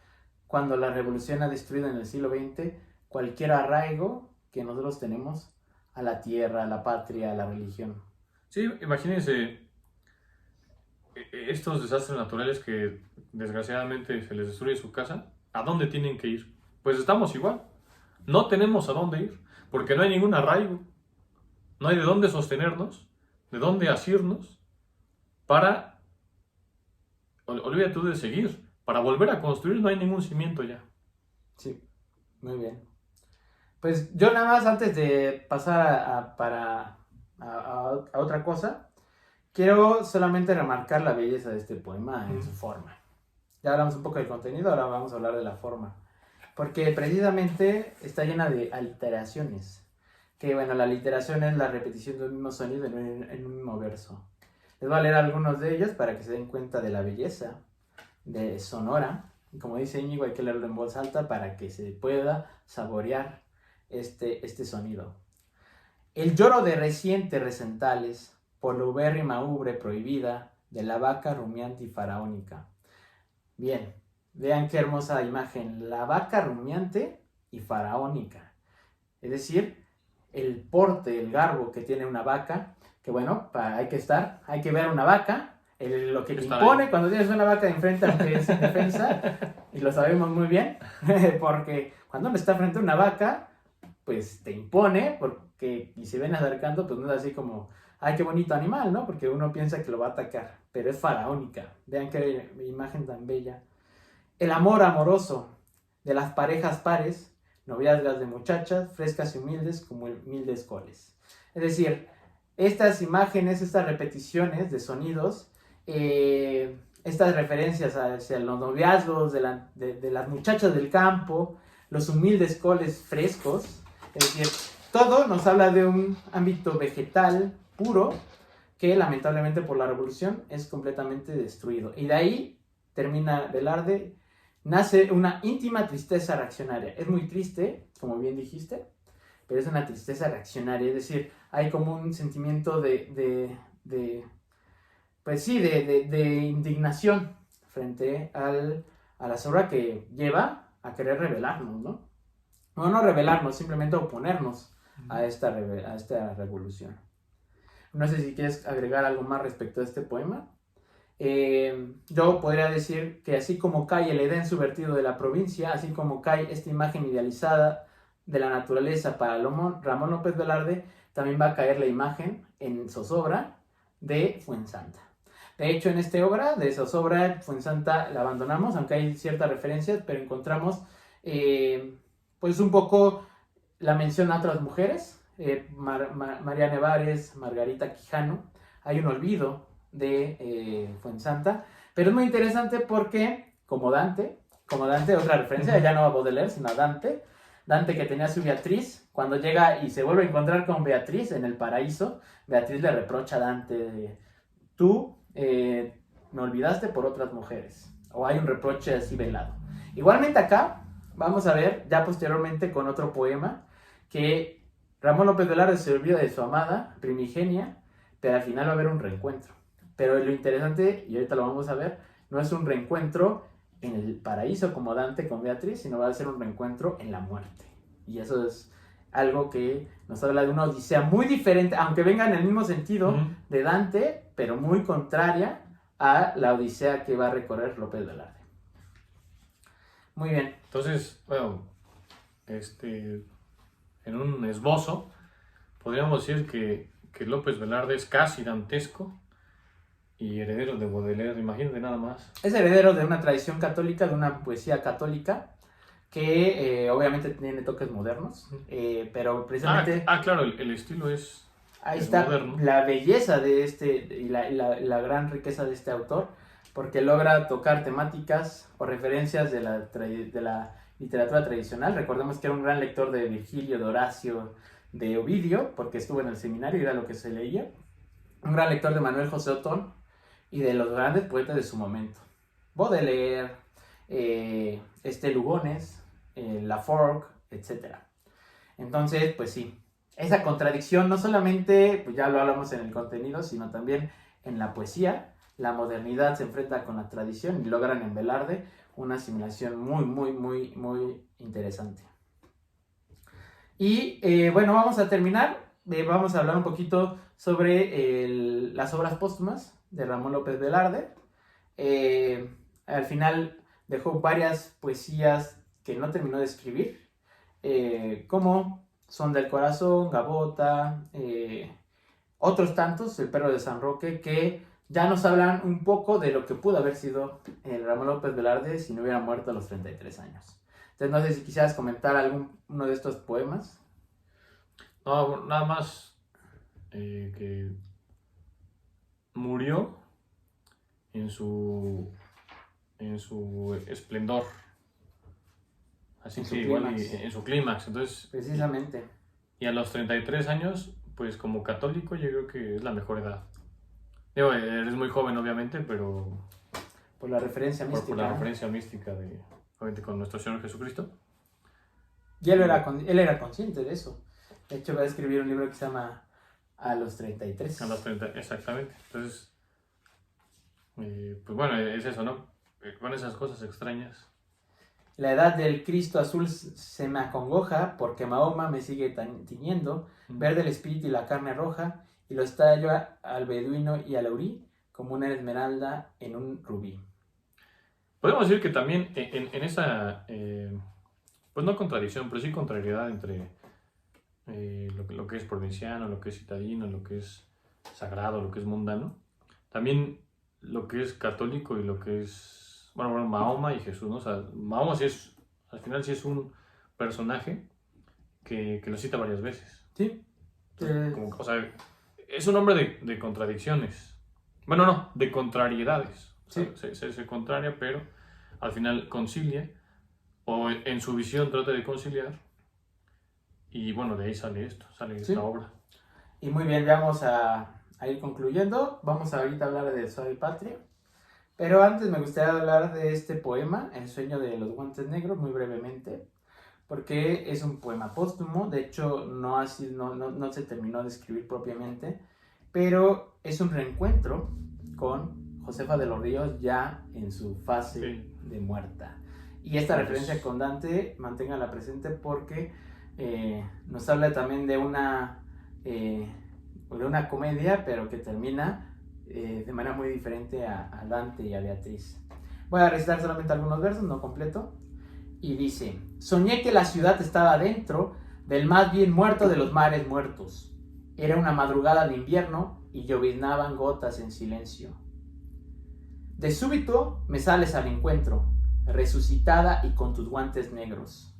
cuando la revolución ha destruido en el siglo XX cualquier arraigo que nosotros tenemos a la tierra, a la patria, a la religión? Sí, imagínense estos desastres naturales que desgraciadamente se les destruye su casa. ¿A dónde tienen que ir? Pues estamos igual. No tenemos a dónde ir, porque no hay ningún arraigo. No hay de dónde sostenernos, de dónde asirnos para, olvídate tú de seguir, para volver a construir no hay ningún cimiento ya. Sí, muy bien. Pues yo nada más antes de pasar a otra cosa, quiero solamente remarcar la belleza de este poema en su forma. Ya hablamos un poco del contenido, ahora vamos a hablar de la forma. Porque precisamente está llena de aliteraciones. Que bueno, la aliteración es la repetición de un mismo sonido en un mismo verso. Les voy a leer algunos de ellos para que se den cuenta de la belleza de sonora. Y como dice Íñigo, hay que leerlo en voz alta para que se pueda saborear este sonido. El lloro de recientes recentales por la ubérrima ubre prohibida de la vaca rumiante y faraónica. Bien, vean qué hermosa imagen, la vaca rumiante y faraónica. Es decir, el porte, el garbo que tiene una vaca, que bueno, hay que ver una vaca, lo que te impone ahí. Cuando tienes una vaca enfrente aunque es indefensa, y lo sabemos muy bien, porque cuando uno está frente a una vaca, pues te impone, y se ven acercando, pues no es así como, ay, qué bonito animal, ¿no? Porque uno piensa que lo va a atacar, pero es faraónica. Vean qué imagen tan bella. El amor amoroso de las parejas pares, noviazgas de muchachas, frescas y humildes como humildes coles. Es decir, estas imágenes, estas repeticiones de sonidos, estas referencias hacia los noviazgos de las muchachas del campo, los humildes coles frescos, es decir, todo nos habla de un ámbito vegetal puro que lamentablemente por la revolución es completamente destruido. Y de ahí termina Velarde, nace una íntima tristeza reaccionaria. Es muy triste, como bien dijiste, pero es una tristeza reaccionaria, es decir, hay como un sentimiento de indignación frente a la sobra que lleva a querer rebelarnos, ¿no? No rebelarnos, simplemente oponernos a esta revolución. No sé si quieres agregar algo más respecto a este poema. Yo podría decir que así como cae el Edén subvertido de la provincia, así como cae esta imagen idealizada de la naturaleza para Ramón López Velarde, también va a caer la imagen en zozobra de Fuensanta. De hecho, en esta obra de zozobra, Fuensanta la abandonamos, aunque hay ciertas referencias, pero encontramos pues un poco la mención a otras mujeres, María Nevares, Margarita Quijano. Hay un olvido de Fuensanta, pero es muy interesante porque como Dante, otra referencia, ya no a Baudelaire, sino a Dante que tenía su Beatriz, cuando llega y se vuelve a encontrar con Beatriz en el paraíso, Beatriz le reprocha a Dante, tú me olvidaste por otras mujeres, o hay un reproche así velado. Igualmente acá vamos a ver ya posteriormente con otro poema que Ramón López Velarde se olvida de su amada primigenia, pero al final va a haber un reencuentro. Pero lo interesante, y ahorita lo vamos a ver, no es un reencuentro en el paraíso como Dante con Beatriz, sino va a ser un reencuentro en la muerte. Y eso es algo que nos habla de una odisea muy diferente, aunque venga en el mismo sentido Ujú. de Dante, pero muy contraria a la odisea que va a recorrer López Velarde. Muy bien. Entonces, bueno, en un esbozo, podríamos decir que López Velarde es casi dantesco y heredero de Baudelaire, imagínate nada más. Es heredero de una tradición católica, de una poesía católica, que obviamente tiene toques modernos, pero precisamente Claro, el estilo es ahí es está moderno. la belleza de y la gran riqueza de este autor, porque logra tocar temáticas o referencias de la literatura tradicional. Recordemos que era un gran lector de Virgilio, de Horacio, de Ovidio, porque estuvo en el seminario y era lo que se leía. Un gran lector de Manuel José Otón y de los grandes poetas de su momento. Baudelaire, Lugones, Laforgue, etc. Entonces, pues sí, esa contradicción no solamente, pues ya lo hablamos en el contenido, sino también en la poesía. La modernidad se enfrenta con la tradición y logran en Velarde una asimilación muy, muy, muy, muy interesante. Y bueno, vamos a terminar. Vamos a hablar un poquito sobre las obras póstumas de Ramón López Velarde. Al final dejó varias poesías que no terminó de escribir, como Son del Corazón, Gavota, otros tantos, El Perro de San Roque, que ya nos hablan un poco de lo que pudo haber sido Ramón López Velarde si no hubiera muerto a los 33 años. Entonces no sé si quisieras comentar uno de estos poemas. No, nada más que murió en su esplendor. Así En su que igual clímax. en su clímax. Entonces, Precisamente. y a los 33 años, pues como católico yo creo que es la mejor edad. Digo, eres muy joven obviamente, pero Por la referencia mística. por la referencia mística obviamente con nuestro Señor Jesucristo. Y él era consciente de eso. De hecho, va a escribir un libro que se llama A los 33. A los 30, exactamente. Entonces, pues bueno, es eso, ¿no? Con esas cosas extrañas. La edad del Cristo azul se me acongoja porque Mahoma me sigue tiñendo, verde el espíritu y la carne roja, y lo estallo al beduino y al aurí como una esmeralda en un rubí. Podemos decir que también en esa, pues no contradicción, pero sí contrariedad entre lo que es provinciano, lo que es citadino, lo que es sagrado, lo que es mundano, también lo que es católico y lo que es, bueno, Mahoma y Jesús, ¿no? O sea, Mahoma sí al final sí es un personaje que lo cita varias veces. Sí. O sea, es un hombre de contradicciones. Bueno, no, de contrariedades. O sea, se contraria, pero al final concilia, o en su visión trata de conciliar, y bueno, de ahí sale esta obra. Y muy bien, vamos a ir concluyendo. Vamos ahorita a hablar de Suave Patria. Pero antes me gustaría hablar de este poema, El sueño de los guantes negros, muy brevemente, porque es un poema póstumo. De hecho, no se terminó de escribir propiamente, pero es un reencuentro con Josefa de los Ríos ya en su fase de muerta. Y esta referencia con Dante, manténganla presente porque nos habla también de una comedia, pero que termina de manera muy diferente a Dante y a Beatriz. Voy a recitar solamente algunos versos, no completo. Y dice: soñé que la ciudad estaba dentro del más bien muerto de los mares muertos. Era una madrugada de invierno y lloviznaban gotas en silencio. De súbito me sales al encuentro, resucitada y con tus guantes negros.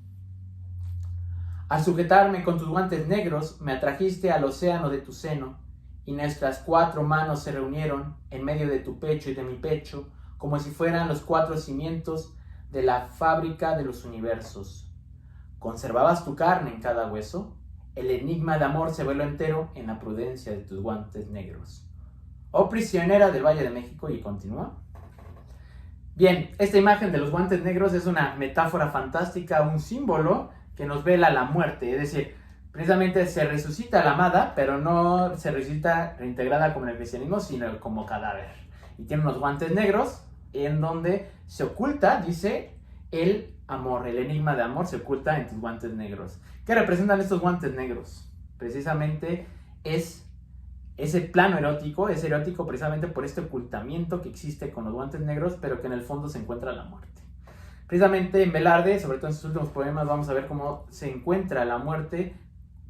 Al sujetarme con tus guantes negros, me atrajiste al océano de tu seno, y nuestras 4 manos se reunieron en medio de tu pecho y de mi pecho, como si fueran los 4 cimientos de la fábrica de los universos. ¿Conservabas tu carne en cada hueso? El enigma de amor se veló entero en la prudencia de tus guantes negros. Oh prisionera del Valle de México, y continúa. Bien, esta imagen de los guantes negros es una metáfora fantástica, un símbolo que nos vela la muerte, es decir, precisamente se resucita la amada, pero no se resucita reintegrada como en el cristianismo, sino como cadáver. Y tiene unos guantes negros en donde se oculta, dice, el amor, el enigma de amor se oculta en tus guantes negros. ¿Qué representan estos guantes negros? Precisamente es ese plano erótico, es erótico precisamente por este ocultamiento que existe con los guantes negros, pero que en el fondo se encuentra la muerte. Precisamente en Velarde, sobre todo en sus últimos poemas, vamos a ver cómo se encuentra la muerte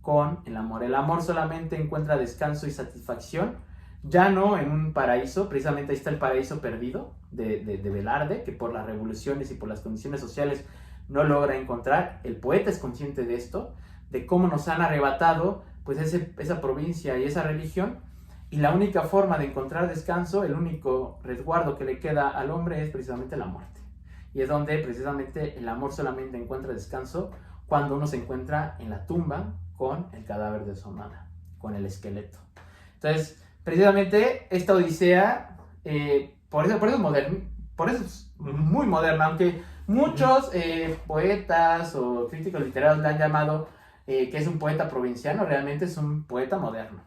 con el amor. El amor solamente encuentra descanso y satisfacción, ya no en un paraíso. Precisamente ahí está el paraíso perdido de Velarde, que por las revoluciones y por las condiciones sociales no logra encontrar. El poeta es consciente de esto, de cómo nos han arrebatado pues esa provincia y esa religión, y la única forma de encontrar descanso, el único resguardo que le queda al hombre es precisamente la muerte. Y es donde precisamente el amor solamente encuentra descanso cuando uno se encuentra en la tumba con el cadáver de su amada, con el esqueleto. Entonces, precisamente esta Odisea, por eso es muy moderna, aunque muchos poetas o críticos literarios le han llamado que es un poeta provinciano, realmente es un poeta moderno,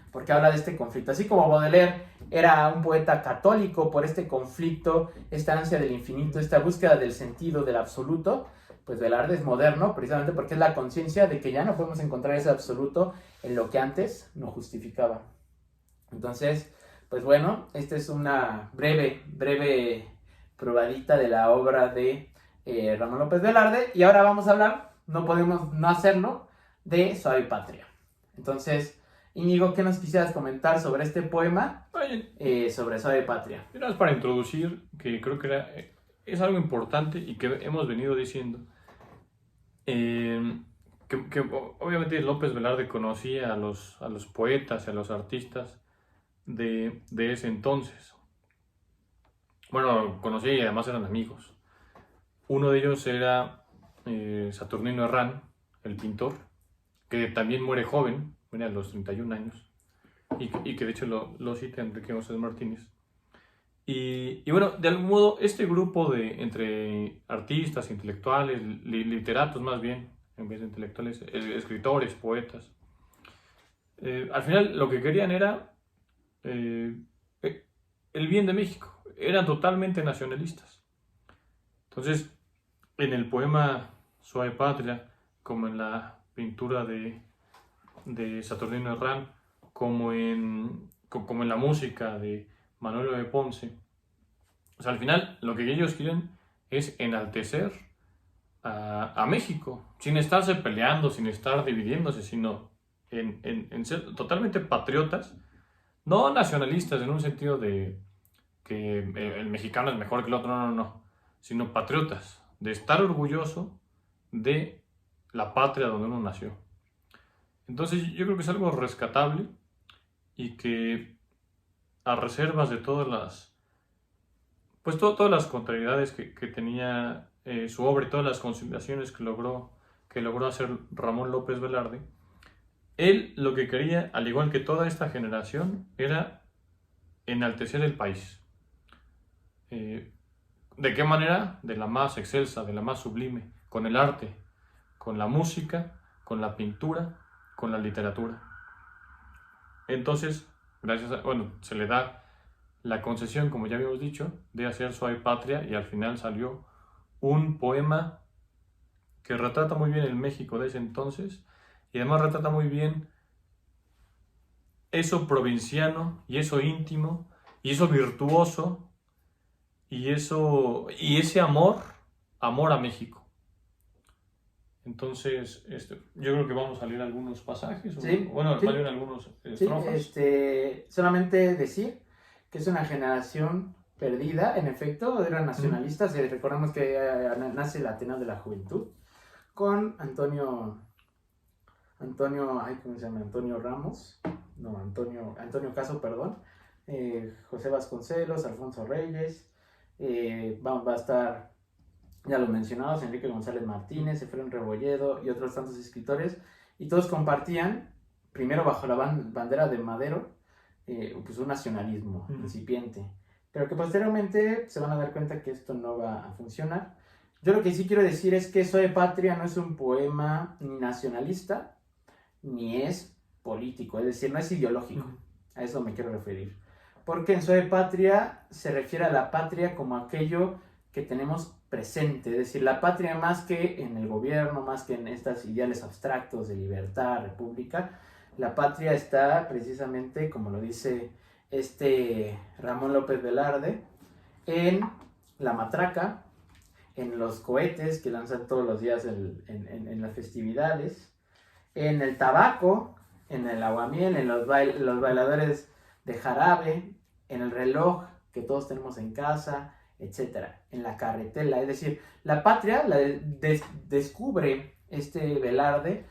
porque habla de este conflicto. Así como Baudelaire era un poeta católico por este conflicto, esta ansia del infinito, esta búsqueda del sentido, del absoluto, pues Velarde es moderno, precisamente porque es la conciencia de que ya no podemos encontrar ese absoluto en lo que antes nos justificaba. Entonces, pues bueno, esta es una breve probadita de la obra de Ramón López Velarde, y ahora vamos a hablar, no podemos no hacerlo, de Suave Patria. Entonces, Íñigo, ¿qué nos quisieras comentar sobre este poema? Sobre Suave Patria? Era para introducir, que creo que es algo importante y que hemos venido diciendo, que obviamente López Velarde conocía a los poetas y a los artistas de ese entonces. Bueno, conocía y además eran amigos. Uno de ellos era Saturnino Herrán, el pintor, que también muere joven, muere a los 31 años, y que de hecho lo cita Enrique González Martínez. Y bueno, de algún modo, este grupo entre artistas, intelectuales, literatos más bien, en vez de intelectuales, escritores, poetas, al final lo que querían era el bien de México, eran totalmente nacionalistas. Entonces, en el poema Suave Patria, como en la pintura de Saturnino Herrán, como en la música de Manuel de Ponce, o sea, al final lo que ellos quieren es enaltecer a México, sin estarse peleando, sin estar dividiéndose, sino en ser totalmente patriotas, no nacionalistas en un sentido de que el mexicano es mejor que el otro, no, sino patriotas, de estar orgulloso de la patria donde uno nació. Entonces yo creo que es algo rescatable y que, a reservas de todas las contrariedades que tenía su obra y todas las conciliaciones que logró hacer Ramón López Velarde, él lo que quería, al igual que toda esta generación, era enaltecer el país. ¿De qué manera? De la más excelsa, de la más sublime, con el arte, con la música, con la pintura, con la literatura. Entonces, se le da la concesión, como ya habíamos dicho, de hacer Suave Patria, y al final salió un poema que retrata muy bien el México de ese entonces, y además retrata muy bien eso provinciano, y eso íntimo, y eso virtuoso, y ese amor a México. Entonces, yo creo que vamos a leer algunos pasajes, Sí, más sí. bien algunos estrofas. Sí, solamente decir que es una generación perdida, en efecto, eran nacionalistas. Recordemos que nace el Ateneo de la Juventud con Antonio, ¿cómo se llama? Antonio Caso, perdón, José Vasconcelos, Alfonso Reyes, va a estar, ya lo mencionados, Enrique González Martínez, Efraín Rebolledo y otros tantos escritores, y todos compartían, primero bajo la bandera de Madero, pues un nacionalismo incipiente, pero que posteriormente se van a dar cuenta que esto no va a funcionar. Yo lo que sí quiero decir es que Suave Patria no es un poema ni nacionalista, ni es político, es decir, no es ideológico. A eso me quiero referir. Porque en Suave Patria se refiere a la patria como aquello que tenemos presente. Es decir, la patria, más que en el gobierno, más que en estos ideales abstractos de libertad, república, la patria está precisamente, como lo dice Ramón López Velarde, en la matraca, en los cohetes que lanzan todos los días en las festividades, en el tabaco, en el aguamiel, en los bailadores de jarabe, en el reloj que todos tenemos en casa, etcétera, en la carretela. Es decir, la patria la descubre Velarde,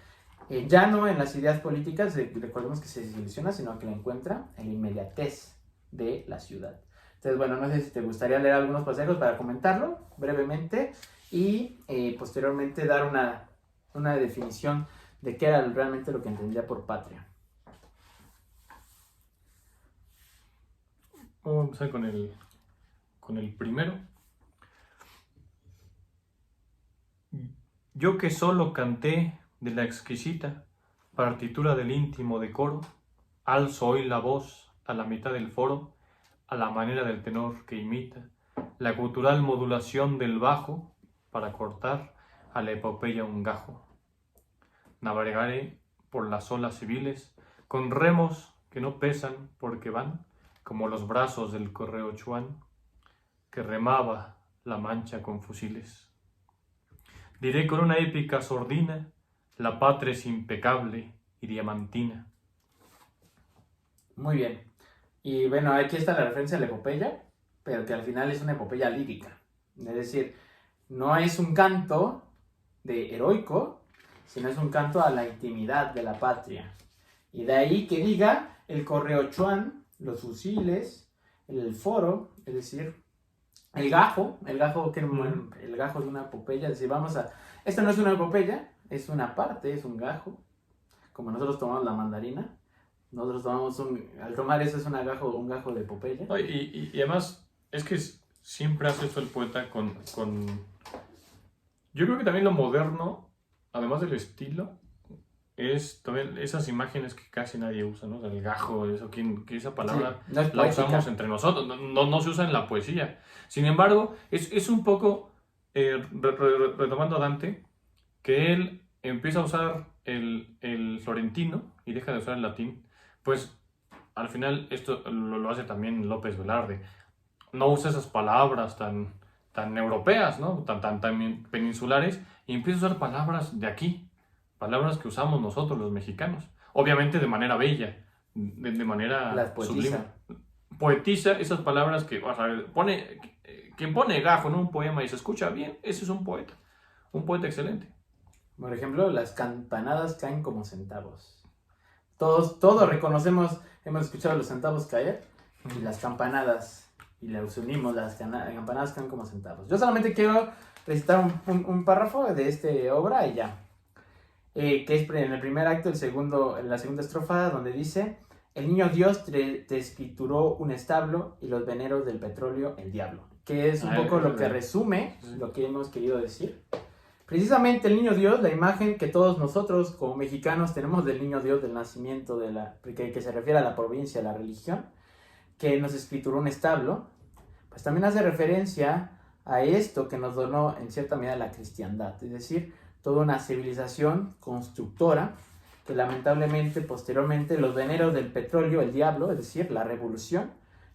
ya no en las ideas políticas, recordemos que se desilusiona, sino que la encuentra en la inmediatez de la ciudad. Entonces, bueno, no sé si te gustaría leer algunos pasajes para comentarlo brevemente y posteriormente dar una definición de qué era realmente lo que entendía por patria. Vamos a empezar con el primero. Yo que solo canté de la exquisita partitura del íntimo decoro, alzo hoy la voz a la mitad del foro, a la manera del tenor que imita la gutural modulación del bajo para cortar a la epopeya un gajo. Navegaré por las olas civiles con remos que no pesan porque van como los brazos del correo Chuan que remaba la Mancha con fusiles. Diré con una épica sordina, la patria es impecable y diamantina. Muy bien. Y bueno, aquí está la referencia a la epopeya, pero que al final es una epopeya lírica. Es decir, no es un canto de heroico, sino es un canto a la intimidad de la patria. Y de ahí que diga el correo Chuan, los fusiles, el foro, es decir, el gajo de una epopeya. Es decir, esto no es una epopeya, es una parte, es un gajo, como nosotros tomamos la mandarina. Nosotros al tomar eso es un gajo de epopeya. No, y además, es que siempre hace eso el poeta con... Yo creo que también lo moderno, además del estilo, es también esas imágenes que casi nadie usa, ¿no? El gajo, eso, que esa palabra sí, no es la poética. usamos entre nosotros, no se usa en la poesía. Sin embargo, es un poco, retomando a Dante, que él empieza a usar el florentino y deja de usar el latín. Pues al final esto lo hace también López Velarde. No usa esas palabras tan europeas, ¿no? tan peninsulares, y empieza a usar palabras de aquí, palabras que usamos nosotros los mexicanos. Obviamente de manera bella, de manera Las poetiza. sublime. Poetiza esas palabras que, o sea, quien pone gajo en un poema y se escucha bien, ese es un poeta excelente. Por ejemplo, las campanadas caen como centavos. Todos reconocemos, hemos escuchado los centavos caer, y las campanadas, y las unimos, las campanadas caen como centavos. Yo solamente quiero recitar un párrafo de esta obra y ya. Que es en el primer acto, en la segunda estrofa, donde dice: el niño Dios te escrituró un establo y los veneros del petróleo el diablo. Que es un poco lo que resume lo que hemos querido decir. Precisamente el niño Dios, la imagen que todos nosotros como mexicanos tenemos del niño Dios, del nacimiento, que se refiere a la provincia, a la religión, que nos escrituró un establo, pues también hace referencia a esto que nos donó en cierta medida la cristiandad, es decir, toda una civilización constructora que lamentablemente posteriormente los veneros del petróleo, el diablo, es decir, la revolución,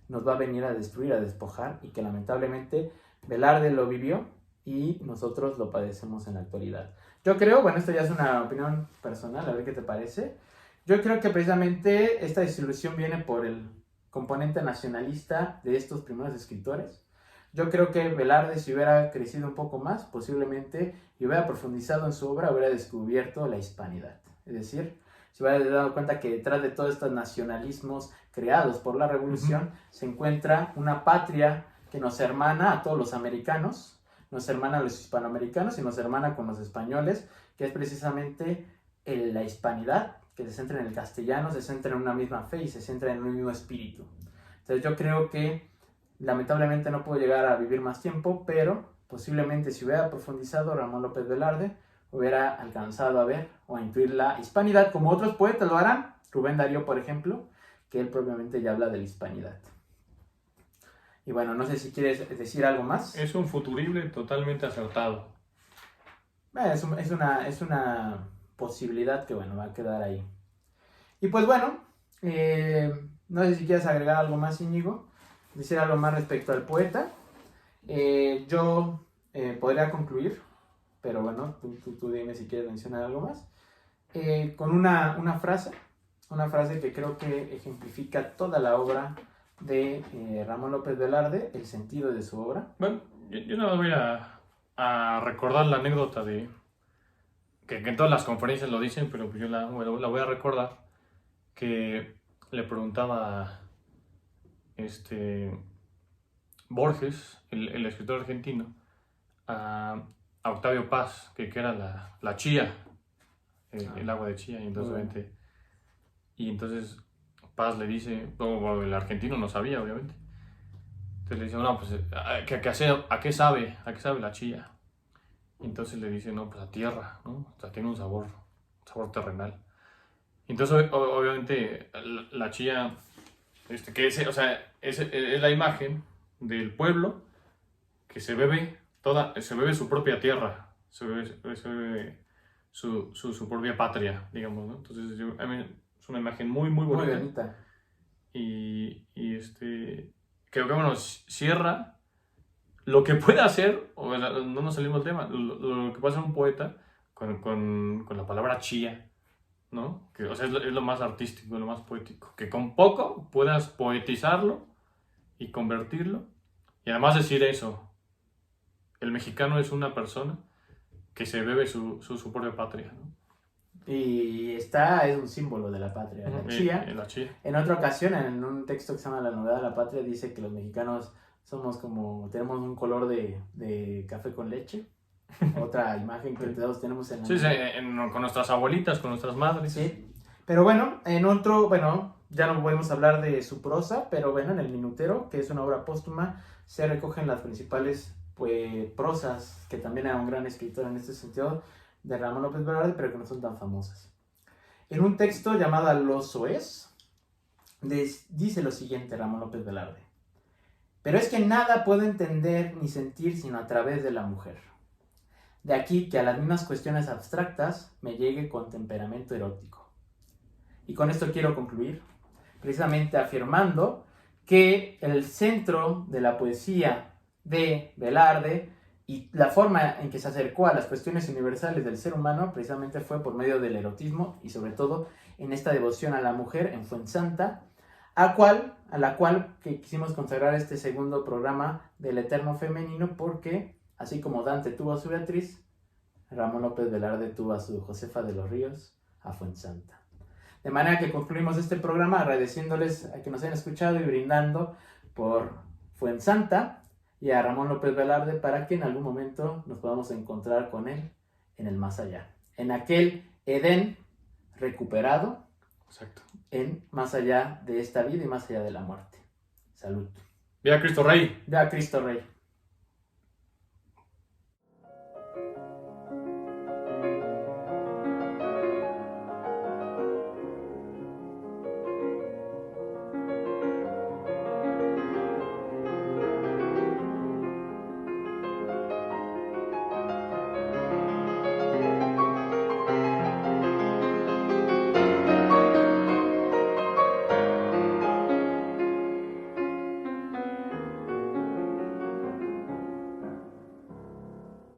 nos va a venir a destruir, a despojar, y que lamentablemente Velarde lo vivió y nosotros lo padecemos en la actualidad. Yo creo, bueno, esto ya es una opinión personal, a ver qué te parece. Yo creo que precisamente esta desilusión viene por el componente nacionalista de estos primeros escritores. Yo creo que Velarde, si hubiera crecido un poco más, posiblemente, y hubiera profundizado en su obra, hubiera descubierto la hispanidad. Es decir, se hubiera dado cuenta que detrás de todos estos nacionalismos creados por la revolución, se encuentra una patria que nos hermana a todos los americanos, nos hermana a los hispanoamericanos y nos hermana con los españoles, que es precisamente la hispanidad, que se centra en el castellano, se centra en una misma fe y se centra en un mismo espíritu. Entonces yo creo que lamentablemente no puedo llegar a vivir más tiempo, pero posiblemente si hubiera profundizado, Ramón López Velarde hubiera alcanzado a ver o a intuir la hispanidad, como otros poetas lo harán, Rubén Darío, por ejemplo, que él propiamente ya habla de la hispanidad. Y bueno, no sé si quieres decir algo más. Es un futurible totalmente acertado. Es una posibilidad que, bueno, va a quedar ahí. Y pues bueno, no sé si quieres agregar algo más, Íñigo, decir algo más respecto al poeta. Yo podría concluir, pero bueno, tú dime si quieres mencionar algo más, con una frase que creo que ejemplifica toda la obra de Ramón López Velarde, el sentido de su obra. Bueno, yo nada más voy a recordar la anécdota de que en todas las conferencias lo dicen, pero pues yo la voy a recordar, que le preguntaba Borges, el escritor argentino, a Octavio Paz, que era la chía, el agua de chía, y entonces Paz le dice, bueno, el argentino no sabía, obviamente. Entonces le dice, no, pues, ¿a qué sabe la chía? Y entonces le dice, no, pues a tierra, ¿no? O sea, tiene un sabor terrenal. Entonces, obviamente, la chía, es la imagen del pueblo que se bebe su propia tierra, se bebe su propia patria, digamos, ¿no? Entonces, a mí es una imagen muy, muy bonita. Muy bonita. Y creo que, bueno, cierra lo que puede hacer, no nos salimos del tema, lo que puede hacer un poeta con la palabra chía, ¿no? Que, o sea, es lo más artístico, lo más poético. Que con poco puedas poetizarlo y convertirlo. Y además decir eso, el mexicano es una persona que se bebe su propia patria, ¿no? Y es un símbolo de la patria, la chía. La chía. En otra ocasión, en un texto que se llama La Novedad de la Patria, dice que los mexicanos tenemos un color de café con leche. Otra imagen que todos tenemos en la Sí, con nuestras abuelitas, con nuestras madres. Sí, pero bueno, ya no podemos hablar de su prosa, pero bueno, en El Minutero, que es una obra póstuma, se recogen las principales prosas, que también era un gran escritor en este sentido, de Ramón López Velarde, pero que no son tan famosas. En un texto llamado Los Soez, dice lo siguiente Ramón López Velarde: pero es que nada puedo entender ni sentir sino a través de la mujer. De aquí que a las mismas cuestiones abstractas me llegue con temperamento erótico. Y con esto quiero concluir, precisamente afirmando que el centro de la poesía de Velarde y la forma en que se acercó a las cuestiones universales del ser humano precisamente fue por medio del erotismo y sobre todo en esta devoción a la mujer en Fuensanta, a la cual que quisimos consagrar este segundo programa del Eterno Femenino, porque así como Dante tuvo a su Beatriz, Ramón López Velarde tuvo a su Josefa de los Ríos, a Fuensanta. De manera que concluimos este programa agradeciéndoles a que nos hayan escuchado y brindando por Fuensanta y a Ramón López Velarde para que en algún momento nos podamos encontrar con él en el más allá, en aquel Edén recuperado. Exacto. En más allá de esta vida y más allá de la muerte. Salud. ¡Viva Cristo Rey! ¡Viva Cristo Rey!